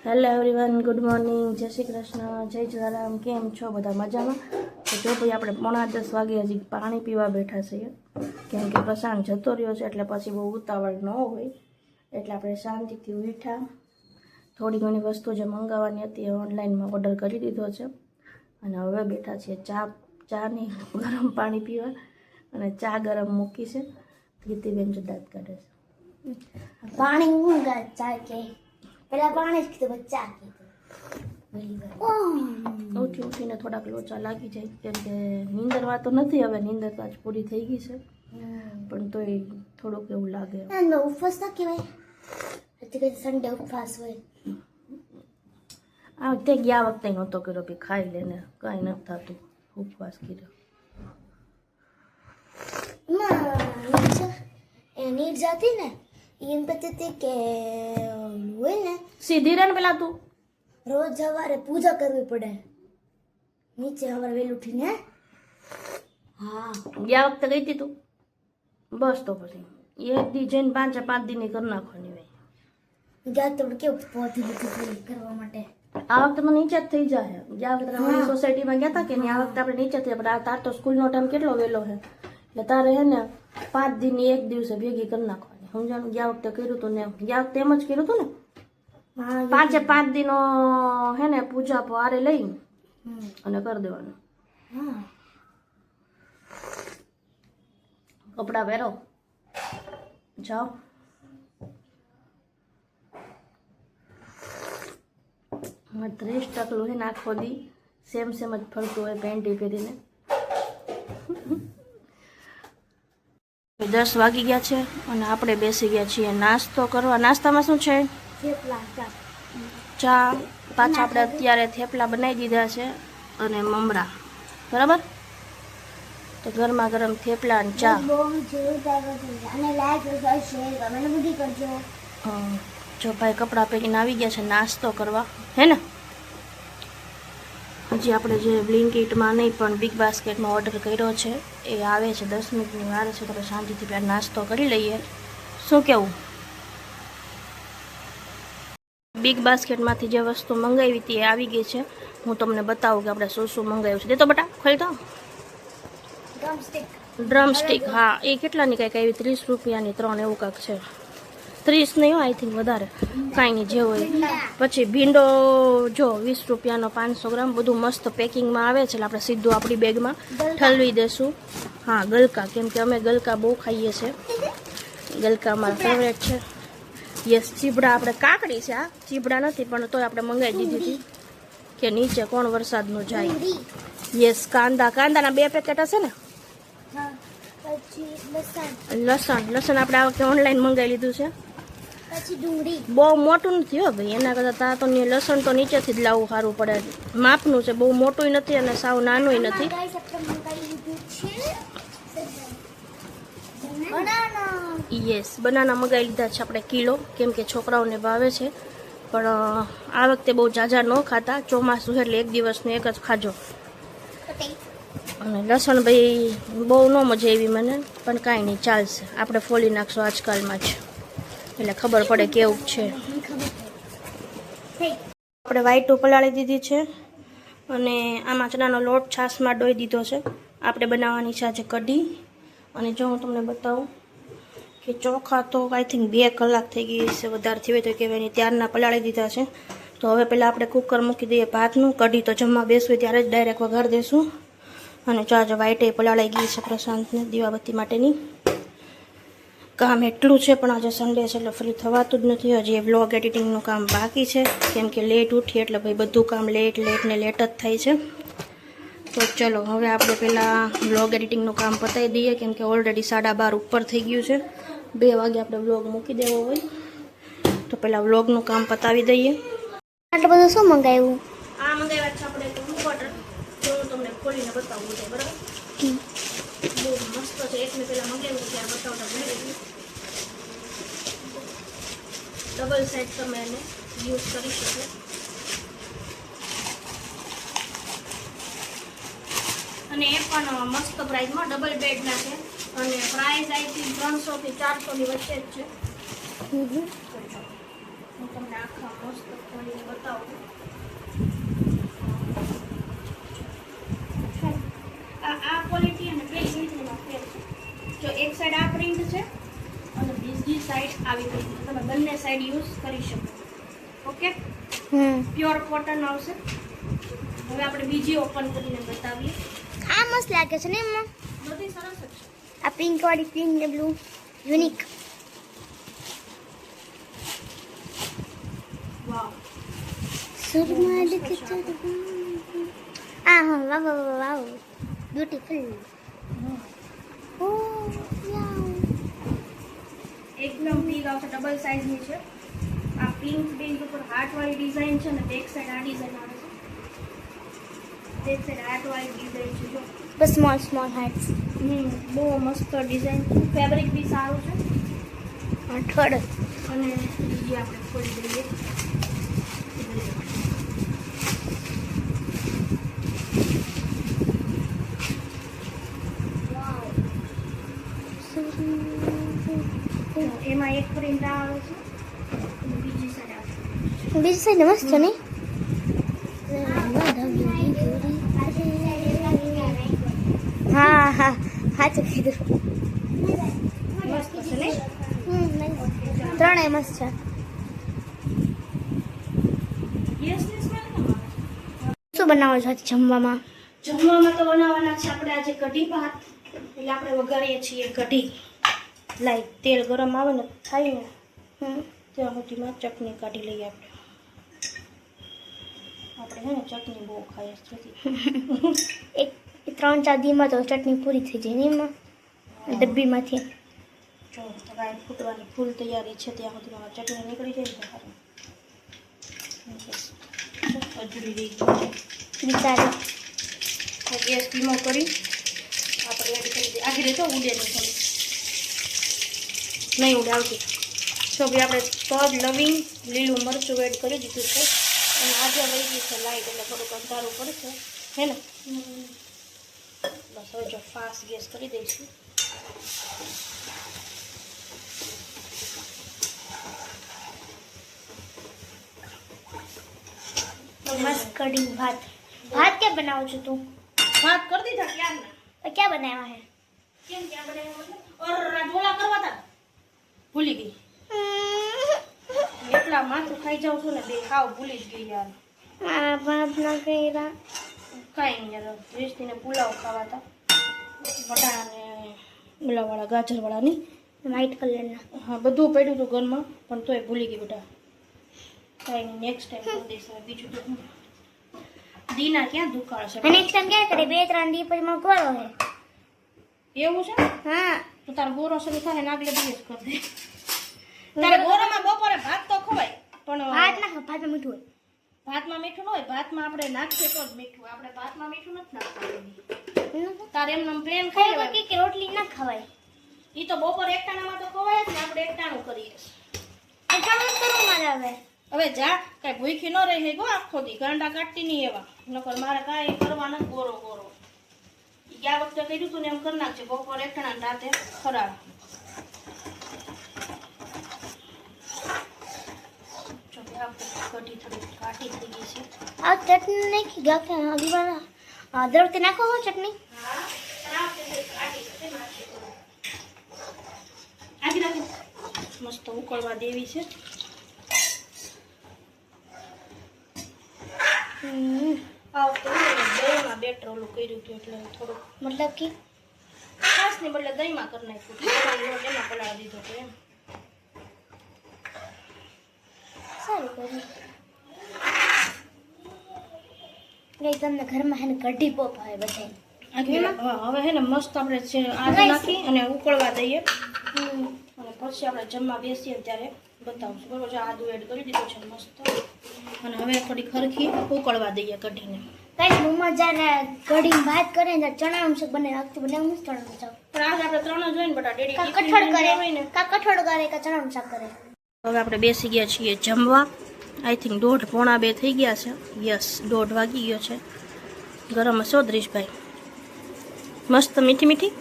Hello everyone, good morning, જય શ્રી કૃષ્ણ, જય જલારામ. કેમ છો બધા? મજામાં? તો જો ભાઈ આપણે 9:30 વાગે હજી પાણી પીવા બેઠા છીએ, કેમ કે પ્રશાંત જતો રહ્યો છે એટલે પછી બહુ ઉતાવળ ન હોય એટલે આપણે શાંતિથી ઉઠ્યા. થોડી ઘણી વસ્તુ જે મંગાવવાની હતી એ ઓનલાઈનમાં ઓર્ડર કરી દીધો છે અને હવે બેઠા છીએ ચાની ગરમ પાણી પીવા. અને ચા ગરમ મૂકી છે. કીર્તિબેન જો દાંત કાઢે છે. પાણી હું ચા કે પેલા પાણી જ કીધું ચા કીધું. ઉઠીને થોડાક લોચા લાગી જાય કેમ કે નીંદરમાં તો નથી, હવે નીંદર તો આજ પૂરી થઈ ગઈ છે પણ તોય થોડુંક એવું લાગે. ઉપવાસ ના કહેવાય, સન્ડે ઉપવાસ હોય. આ વખતે ગયા વખતે નહોતો કર્યો, બી ખાઈ લેને કાંઈ નથી થતું, ઉપવાસ કર્યો. નીર જાતી ને એમ કહેતી હતી કે હોય ને સીધી રે ને પેલા તું રોજ સવારે પૂજા કરવી પડે નીચે સવારે વહેલું ઉઠીને. હા, ગયા વખતે ગઈ હતી તું? બસ તો પછી એક દી જઈને 5 દીની કરી નાખવાની હોય. ગયા તો કેવું પહોંચી લીધી કરવા માટે. આ વખતે મને નીચે જ થઈ જાય. ગયા વખતે અમારી સોસાયટીમાં ગયા હતા કે નહીં, આ વખતે આપણે નીચે થઈ. પણ તાર તો સ્કૂલનો ટાઈમ કેટલો વહેલો છે એટલે તારે હે ને 5 દીની એક દિવસે ભેગી કરી નાખવાની. સમજાણું? ગયા વખતે કર્યું હતું ને, ગયા વખતે એમ જ કર્યું હતું ને. 5 દીનો હે ને પૂજા પારે લઈ અને કરી દેવાનું. કપડા પહેરો, જાઓ. ત્રીસ ટકલું છે ને આખો દી સેમ જ ફરતું હોય પેન્ટી પહેરીને. 10 વાગી ગયા છે અને આપણે બેસી ગયા છીએ નાસ્તો કરવા. નાસ્તામાં શું છે? ચા. પાછા આપણે અત્યારે થેપલા બનાવી દીધા છે અને મમરા. બરાબર? તો ગરમા ગરમ થેપલા અને ચા. જો ભાઈ કપડાં પહેરીને આવી ગયા છે નાસ્તો કરવા, હે ને? હજી આપણે જે બ્લિંકિટમાં નહીં પણ બિગ બાસ્કેટમાં ઓર્ડર કર્યો છે એ આવે છે, 10 મિનિટની વાર છે, તો શાંતિથી પહેલાં નાસ્તો કરી લઈએ. શું કેવું? બિગ બાસ્કેટમાંથી જે વસ્તુ મંગાવી હતી એ આવી ગઈ છે. હું તમને બતાવું કે આપણે શું મંગાવ્યું છે. દે તો બટા, ખોલી તો. ડ્રમસ્ટિક. હા, એ કેટલાની કંઈક આવી 30 રૂપિયાની 3 એવું કાંક છે. 30 નહીં, આઈ થિંક વધારે, કાંઈ નહીં, જે હોય. પછી ભીંડો જો 20 રૂપિયાનો 500 ગ્રામ. બધું મસ્ત પેકિંગમાં આવે છે એટલે આપણે સીધું આપણી બેગમાં ઠલવી દેશું. હા, ગલકા, કેમ કે અમે ગલકા બહુ ખાઈએ છીએ. ગલકા અમારા ફેવરેટ છે. યસ. ચીબડા, આપણે કાકડી છે, આ ચીબડા નથી પણ તોય આપણે મંગાવી દીધી હતી કે નીચે કોણ વરસાદનું જાય. યસ. કાંદાના 2 પેકેટ હશે ને. લસણ આપણે આ વખતે ઓનલાઈન મંગાવી લીધું છે. બહુ મોટું નથી હો ભાઈ, એના કરતાં તો લસણ તો નીચેથી જ લાવવું સારું પડે. માપનું છે, બહુ મોટું નથી અને સાવ નાનું નથી. યસ. બનાના મંગાવી લીધા છે આપણે કિલો, કેમ કે છોકરાઓને ભાવે છે. પણ આ વખતે બહુ ઝાઝા ન ખાતા, ચોમાસું એટલે એક દિવસનું એક જ ખાજો. અને લસણ ભાઈ બહુ ન મજા આવી મને, પણ કાંઈ નહીં, ચાલશે. આપણે ફોલી નાખશું આજકાલમાં જ એટલે ખબર પડે કેવું છે. આપણે વાઈટું પલાળી દીધી છે અને આમાં ચણાનો લોટ છાશમાં ડોઈ દીધો છે. આપણે બનાવવાની છે આજે કઢી. અને જો હું તમને બતાવું કે ચોખા તો આઈ થિંક 2 કલાક થઈ ગઈ છે, વધારેથી હોય તો કહેવાય નહીં, ત્યારના પલાળી દીધા છે. તો હવે પહેલાં આપણે કુકર મૂકી દઈએ ભાતનું. કઢી તો જમવા બેસવું ત્યારે જ ડાયરેક્ટ વઘાર દઈશું. અને જો આજે વાઈટે પલાળી ગઈ છે પ્રશાંતને દીવાબત્તી માટેની. કામ એટલું છે પણ આજે સન્ડે છે એટલે ફ્રી થવાતું જ નથી. હજી એ વ્લોગ એડિટિંગનું કામ બાકી છે, કેમ કે લેટ ઉઠી એટલે ભાઈ બધું કામ લેટ જ થાય છે. તો ચલો હવે આપણે પહેલાં વ્લોગ એડિટિંગનું કામ પતાવી દઈએ, કેમ કે ઓલરેડી 12:30 ઉપર થઈ ગયું છે. 2 વાગે આપણે વ્લોગ મૂકી દેવો હોય તો પહેલાં વ્લોગનું કામ પતાવી દઈએ. આટલું બધું શું મંગાવ્યું? આ મંગાવ્યા છે આપણે કમ્ફર્ટર. જો હું તમને ખોલીને બતાવું છે, બરાબર? બહુ મસ્ત છે. એક મેં પહેલાં મંગાવ્યું ત્યારે બતાવતા ભૂલી ગઈ. ડબલ સાઇડ તમે એને યુઝ કરી શકો. અને એ પણ મસ્ત પ્રાઇસમાં ડબલ બેડના છે અને પ્રાઇસ આઈ થિંક 300 થી 400 ની વચ્ચે જ છે. હું તમને આખા મસ્ત કરીને બતાવું. આ ક્વોલિટી અને પેલી ફેર છે. જો એક સાઈડ આ પ્રિન્ટ છે અને બીજી સાઈડ આવી પ્રિન્ટ છે. તમે બંને સાઈડ યુઝ કરી શકો. ઓકે, પ્યોર કોટન આવશે. હવે આપણે બીજી ઓપન કરીને બતાવીએ. આ મસ્ત લાગે છે ને એમાં. બધી સરસ જ છે. આ પિંક વાળી પિંક ને બ્લુ યુનિક. વાવ, સુરમાલ કે આ હા વાવ વાવ વાવ બ્યુટીફુલ. ઓ વાવ, એકદમ પિંક આવશે. ડબલ સાઈઝની છે. આ પિંક બેઝ ઉપર હાર્ટ વાળી ડિઝાઇન છે અને બેક સાઈડ આ ડિઝાઇન આવે છે. બેક સાઈડ હાર્ટ વાળી ડિઝાઇન છે. જો બસ સ્મોલ સ્મોલ હાર્ટ્સ. બહુ મસ્ત ડિઝાઇન. ફેબ્રિક બી સારું છે. થર્ડ અને બીજી આપણે ખોલી દઈએ. એમાં એક પ્રિન્ટ આવે છે અને બીજી સાઈડ આવે છે. બીજી સાઈડ મસ્ત છે ને. હા હા સાચું કીધું. મસ્ત છે ને. ત્રણેય મસ્ત છે. યસની સ્મેલ કેમ આવે? શું બનાવો છો આજે જમવામાં? જમવામાં તો બનાવવાના છે આપણે આજે કઢી ભાત. એટલે આપણે વઘારીએ છીએ કઢી. લાઈ તેલ ગરમ આવે ને થાય ને ત્યાં સુધીમાં ચટણી કાઢી લઈએ આપણે. આપણે છે ને ચટણી બહુ ખાઈએ છીએ. એક 3-4 દીમાં તો ચટણી પૂરી થઈ જાય ને એમાં ડબ્બીમાંથી. જો રાઈ ફૂટવાની ફૂલ તૈયારી છે ત્યાં સુધીમાં ચટણી નીકળી જાય ને સારું. અજુરી રહી ગઈ બિચારી. ગેસ ધીમો કરી આપણે એડ કરી દઈએ. આગળ તો ઉડે નહીં થોડી નહીં ઉડે આવતી. તો ભાઈ આપણે તજ લવિંગ લીલું મરચું એડ કરી દીધું છે અને આજે વહી ગઈ છે લાઈટ એટલે થોડુંક અંધારું પડશે હે ને. બસ હવે જો ફાસ્ટ ગેસ કરી દઈશું. મસ્ત કઢી ભાત. ભાત ક્યાં બનાવો છો તું? વાત કરી દીધા ક્યારના. તો ક્યાં બનાવ્યા હે? કેમ ક્યાં બનાવ્યા? ઓર ઢોલા કરવા હતા ભૂલી ગઈ. એટલા માથું ખાઈ જાઉં છું ને બે ખાવ ભૂલી જ ગઈ યાર. મારા ભાત ના કર્યા. કાંઈ નહીં યાર. વેસ્ટીને પુલાવ ખાવા હતા વટાણા ને ગુલાબવાળા ગાજરવાળા નહીં વ્હાઈટ કલરના. હા બધું પડ્યું હતું ઘરમાં પણ તોય ભૂલી ગઈ બેટા. કાંઈ નહીં નેક્સ્ટ ટાઈમ કરી દઈશ. હવે બીજું તો દીના ક્યાં દુકાળ છે? નેક્સ્ટ ટાઈમ ક્યાં કરે? 2-3 દી પછી માં ગોળો હે. એવું છે? હા તો તારો ગોરો શરૂ થાય ને આગલે દિવસ કરી દે. તારે ગોરામાં બપોરે ભાત તો ખવાય પણ ભાત ના ખાવ, ભાતમાં મીઠું હોય. ભાતમાં મીઠું ન હોય. ભાતમાં આપણે નાખીએ તો જ મીઠું. આપણે ભાતમાં મીઠું નથી નાખવાનું. તારે એમને પ્લેન ખાઈ લેવાય. કે રોટલી ના ખવાય. ઈ તો બપોર એકટાણામાં તો ખવાય જ ને. આપણે એકટાણું કરીએ. અટાણું કરું મારે હવે. હવે જા કઈ ભૂખી ન રહી ગો આખો દી. ગાંડા કાઢતી નહીં એવા. નકર મારે કાંઈ કરવા નથી. ગોરો ગોરો ગયા વખતે કર્યું તું ને એમ કરી નાખજે. બપોર એકટાણા ને રાતે ખરાબ. કઢી થોડી કાઢી થઈ ગઈ છે. આ ચટણી નાખી ગયા કે અગલી વાર દર વખતે નાખો હો ચટણી. આગી રાખી મસ્ત ઉકળવા દેવી છે. આ વખતે દહીંમાં બેટર ઓલું કર્યું હતું એટલે થોડુંક મતલબ કે છાશ ને બદલે દહીંમાં કરી નાખ્યું. એમાં પલાળી દીધો હતો એમ. સારું કર્યું. ગઈ તમને ઘરમાં હે ને કઢી પોપ આવે બધાય. હવે હે ને મસ્ત આપણે છે આદુ નાખી અને ઉકળવા દઈએ અને પછી આપણે જમવા બેસીએ ત્યારે બતાવશું. બરોબર છે. આદુ એડ કરી દીધું છે મસ્ત અને હવે થોડી ખરખી ઉકળવા દઈએ કઢીને. કઈ મમ્મા જ્યારે કઢી ભાત કરે ને ચણાનું શાક બને નાખતી બનાવું મસ્ત ચણાનું શાક. પણ આજે આપણે ત્રણ જ હોય ને બટા ડેડી કા કઠોળ કરે કા કઠોળ કરે કા ચણાનું શાક કરે. હવે આપણે બેસી ગયા છીએ જમવા. આઈ થિંક 1:30-1:30 થઈ ગયા છે. યસ 1:30 વાગી ગયો છે. ગરમ હશે દ્રીશભાઈ. મસ્ત મીઠી મીઠી.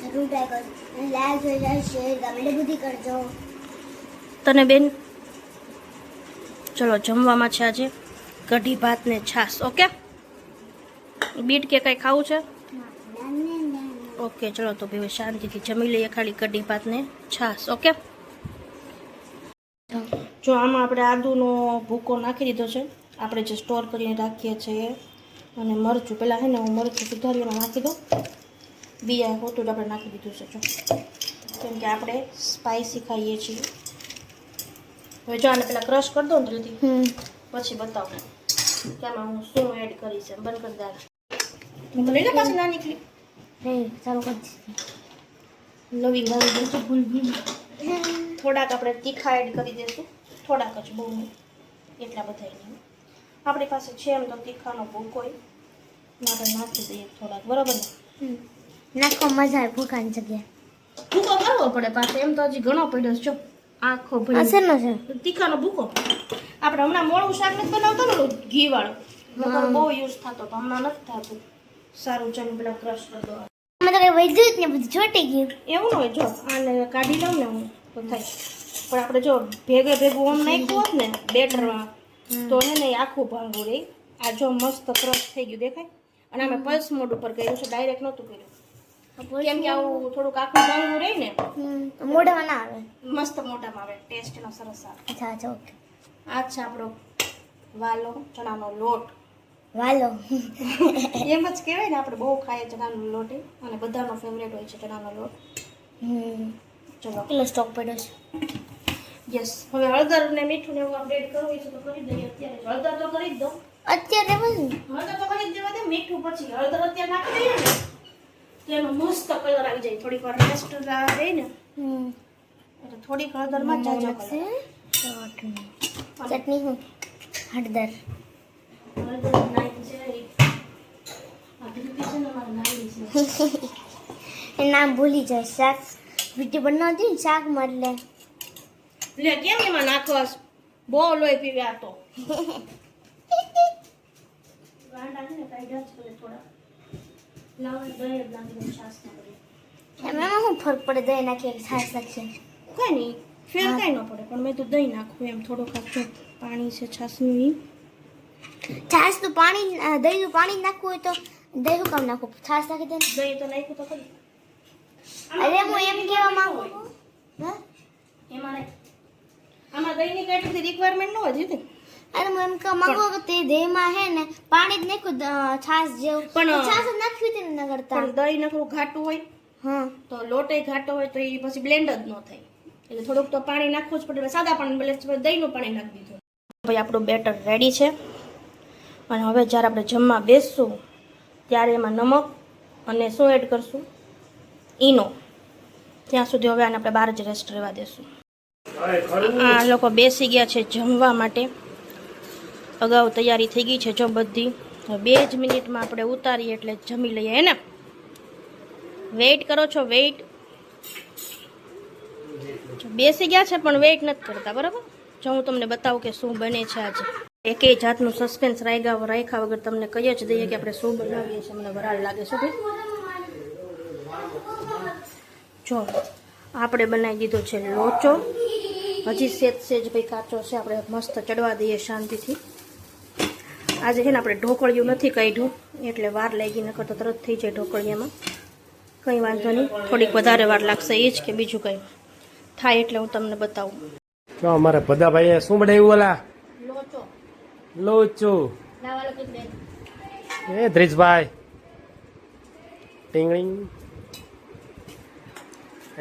જરૂર ટ્રાય કરો. લાઈક શેર કમેન્ટ બધી કરજો. તને બેન ચલો જમવામાં છે આજે કઢી ભાત ને છાશ. ઓકે, બીટ કે કંઈ ખાવું છે? ઓકે, ચલો તો ભાઈ શાંતિથી જમી લઈએ, ખાલી કઢી ભાત ને છાશ. ઓકે, જો આમાં આપણે આદુનો ભૂકો નાખી દીધો છે, આપણે જે સ્ટોર કરીને રાખીએ છીએ. અને મરચું પહેલાં છે ને હું મરચું સુધારીને નાખી દઉં, બીજા હોતું આપણે નાખી દીધું છે. જો કેમ કે આપણે સ્પાઇસી ખાઈએ છીએ. હવે જો આને પહેલાં ક્રશ કરી દઉં ને જલ્દી, પછી બતાવું કે આમાં હું શું એડ કરીશ. બંધ કરી દે. હું તો લઈ લે પાછી ના નીકળી. ચાલો કરી નવી થોડાક આપણે તીખા એડ કરી દઈશું, થોડાક જ, બહુ નહીં, એટલા બધા નહીં. આપણી પાસે છે એમ તો તીખાનો ભૂકો હોય, આપણે નાખી દઈએ થોડાક, બરાબર ને? નાખો, મજા આવે ભૂખાની જગ્યાએ. ભૂકો કરવો પડે પાછો, એમ તો હજી ઘણો પડ્યો છે. જો આખો અસરનો છે તીખાનો ભૂકો. આપણે હમણાં મોળું શાક નથી બનાવતો ને ઘી વાળું, બહુ યુઝ થતો તો હમણાં નથી થતું. સારું, ચાલો પેલા ક્રશ કરી દો. મેં તો કઈ વૈદ્યુત ને બધું ચોટી ગયું. એવું ન હોય, જો આને કાઢી લઉં ને હું તો થાય. પણ આપણે જો ભેગે ભેગું ઓમ નાખ્યું હોત ને બેટરમાં તો હે ને આખું ભાંગું રહી. આ જો મસ્ત ક્રશ થઈ ગયું દેખાય. અને અમે પલ્સ મોડ ઉપર કર્યું છે, ડાયરેક્ટ નહોતું કર્યું, કેમ કે આવું થોડુંક આખું ભાંગું રહી ને મોઢામાં ના આવે, મસ્ત મોઢામાં આવે, ટેસ્ટ એનો સરસ આવે. અચ્છા અચ્છા, ઓકે. આ છે આપણો વાલો ચણાનો લોટ. વાલો એમ જ કહેવાય ને, આપણે બહુ ખાઈએ ચણાનો લોટ, અને બધાનો ફેવરેટ હોય છે ચણાનો લોટ. ચલો કેટલો સ્ટોક પડ્યો છે. યસ, હવે હળદર ને મીઠું ને એવું આપણે એડ કરવું છે તો કરી દઈએ. અત્યારે હળદર તો કરી જ દો, અત્યારે બધું હળદર તો કરી જ દેવા દે. મીઠું પછી, હળદર અત્યારે નાખી દઈએ ને તો એનો મસ્ત કલર આવી જાય. થોડીક વાર રેસ્ટ રહે ને એટલે થોડીક હળદરમાં જ જાજો કલર. ચટણી હું હળદર હળદર નાખી છે આ ભીલપી છે ને મારે નાખી છે. એ નામ ભૂલી જાય. શાક વિડીયો બનાવતી ને શાક એટલે લે કેમ એમાં નાખવાસ? બહુ લોહી પીવે આ તો. ગાંડા છે ને કાઢ્યા જ કરે થોડા. લાવ દહીં જ નાખી દઉં છાશ નાખી. એમાં શું ફરક પડે? દહીં નાખીએ કે છાશ નાખશે? કઈ નહીં, ફેર કઈ ન પડે, પણ મેં તો દહીં નાખવું એમ થોડુંક. આખું પાણી છે છાશનું. છાશ તો પાણી, દહીં તો પાણી જ નાખવું હોય તો દહીં શું કામ નાખવું? છાશ નાખી દે. દહીં તો નાખ્યું તો ખરી. અરે હું એમ કહેવા માંગુ હા, એમાં નહીં, આમાં દહીંની કઈ બધી રિક્વાયરમેન્ટ ન હોય જીતે. અરે હું એમ કહેવા માંગુ કે તે દહીંમાં હે ને પાણી જ નાખ્યું છાશ જેવું, પણ છાશ જ નાખવી હતી ને કરતા. પણ દહીં નકરું ઘાટું હોય હા, તો લોટે ઘાટો હોય તો એ પછી બ્લેન્ડ જ ન થાય. એટલે થોડુંક તો પાણી નાખવું જ પડે. સાદા પાણી બદલે દહીંનું પાણી નાખી દીધું. ભાઈ આપણું બેટર રેડી છે. અને હવે જ્યારે આપણે જમવા બેસશું ત્યારે એમાં નમક અને શું એડ કરશું? ઈનો. ત્યાં સુધી હવે આને આપણે બહાર જ રેસ્ટ રહેવા દેશું. આ લોકો બેસી ગયા છે જમવા માટે. અગાઉ તૈયારી થઈ ગઈ છે જો બધી. 2 જ મિનિટમાં આપણે ઉતારીએ એટલે જમી લઈએ, હે ને? વેઇટ કરો છો? વેઇટ બેસી ગયા છે પણ વેઇટ નથી કરતા, બરાબર? જો હું તમને બતાવું કે શું બને છે આજે. એકેય જાતનું સસ્પેન્સ રાખ્યા વગર તમને કહી જ દઈએ કે આપણે શું બનાવીએ છીએ. મને વરાળ લાગે છે ભાઈ. જો આપણે બનાવી દીધો છે લોચો. હજી સેજ ભાઈ કાચો છે, આપણે મસ્ત ચડવા દઈએ શાંતિથી. આજે છે ને આપણે ઢોકળિયું નથી કાઢ્યું એટલે વાર લાગી, નકર તો તરત થઈ જાય ઢોકળિયામાં. કંઈ વાંધો નહીં, થોડીક વધારે વાર લાગશે એ જ, કે બીજું કંઈ થાય એટલે હું તમને બતાવું. જો અમારે બધાભાઈએ શું બનાવ્યું? ઓલા લોચો. લોચો. એ ધ્રીજભાઈ ટીંગણી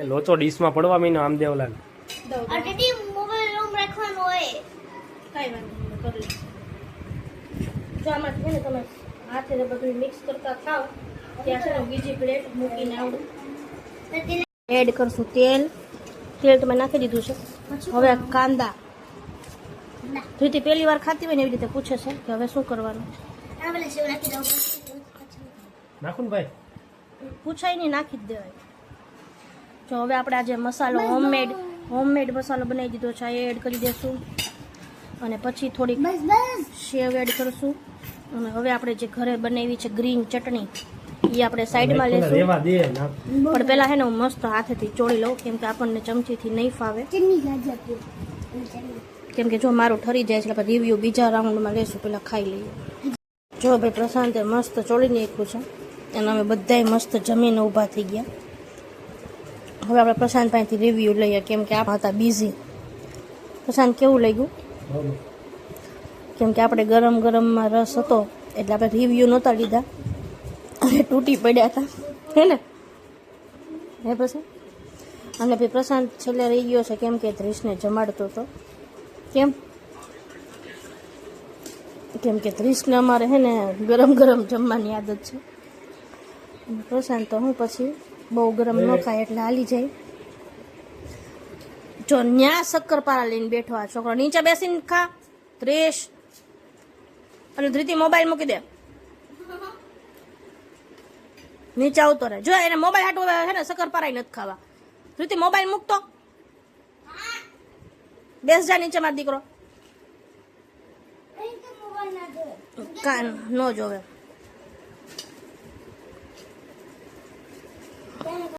એ લોચો ડીશમાં પડવા મીનો આમ દેવલાલ. અટેટી મોબાઈલ રૂમ રાખવાનો હોય. કાંઈ વાંધો નહીં, કરી લઈશ. જો આમાં છે ને તમે હાથે બધું મિક્સ કરતા થાવ ત્યાં છે ને બીજી પ્લેટ મૂકીને આવડું એડ કરશું તેલ. તેલ તો મેં નાખી દીધું છે. હવે કાંદા. ધ્રુતિ પહેલી વાર ખાતી હોય ને એવી રીતે પૂછે છે કે હવે શું કરવાનું. નાખું ને ભાઈ? પૂછાય નહીં, નાખી જ દેવાય. જો હવે આપણે આજે મસાલો હોમમેડ મસાલો બનાવી દીધો છે, એ એડ કરી દઈશું. અને પછી થોડીક સેવ એડ કરશું. અને હવે આપણે જે ઘરે બનાવી છે ગ્રીન ચટણી એ આપણે સાઈડમાં લેશું. પણ પહેલા હે ને હું મસ્ત હાથેથી ચોળી લઉં, કેમ કે આપણને ચમચીથી નહીં ફાવે. કેમ કેમ કે જો મારું ઠરી જાય છે એટલે રિવ્યૂ બીજા રાઉન્ડમાં લેશું, પહેલાં ખાઈ લઈએ. જો ભાઈ પ્રશાંતે મસ્ત ચોળીને નાખ્યું છે અને અમે બધાય મસ્ત જમીને ઊભા થઈ ગયા. હવે આપણે પ્રશાંત પાસેથી રિવ્યૂ લઈએ કેમ કે આપણે હતા બિઝી. પ્રશાંત કેવું લાગ્યું? કેમ કે આપણે ગરમ ગરમમાં રસ હતો એટલે આપણે રિવ્યૂ નહોતા લીધા અને તૂટી પડ્યા હતા, હે ને? હે પ્રશાંત? અને પછી પ્રશાંત છેલ્લે રહી ગયો છે કેમ કે ધ્રીશને જમાડતો હતો. કેમ કે ધ્રીશને અમારે હે ને ગરમ ગરમ જમવાની આદત છે. પ્રશાંત તો હું પછી બહુ ગરમ ન ખાય એટલે હાલી જાય. જો ન્યા શક્કરપારા લઈને બેઠો આ છોકરો, નીચે બેસીને ખા ધ્રીશ. અને ધ્રીતિ મોબાઈલ મૂકી દે, નીચે આવતો રહે. જો એને મોબાઈલ હાટવું છે ને શક્કરપારા નથી ખાવા. ધ્રીતિ મોબાઈલ મૂકતો, બેસ જા નીચે મારો દીકરો. કાન ન જોવે.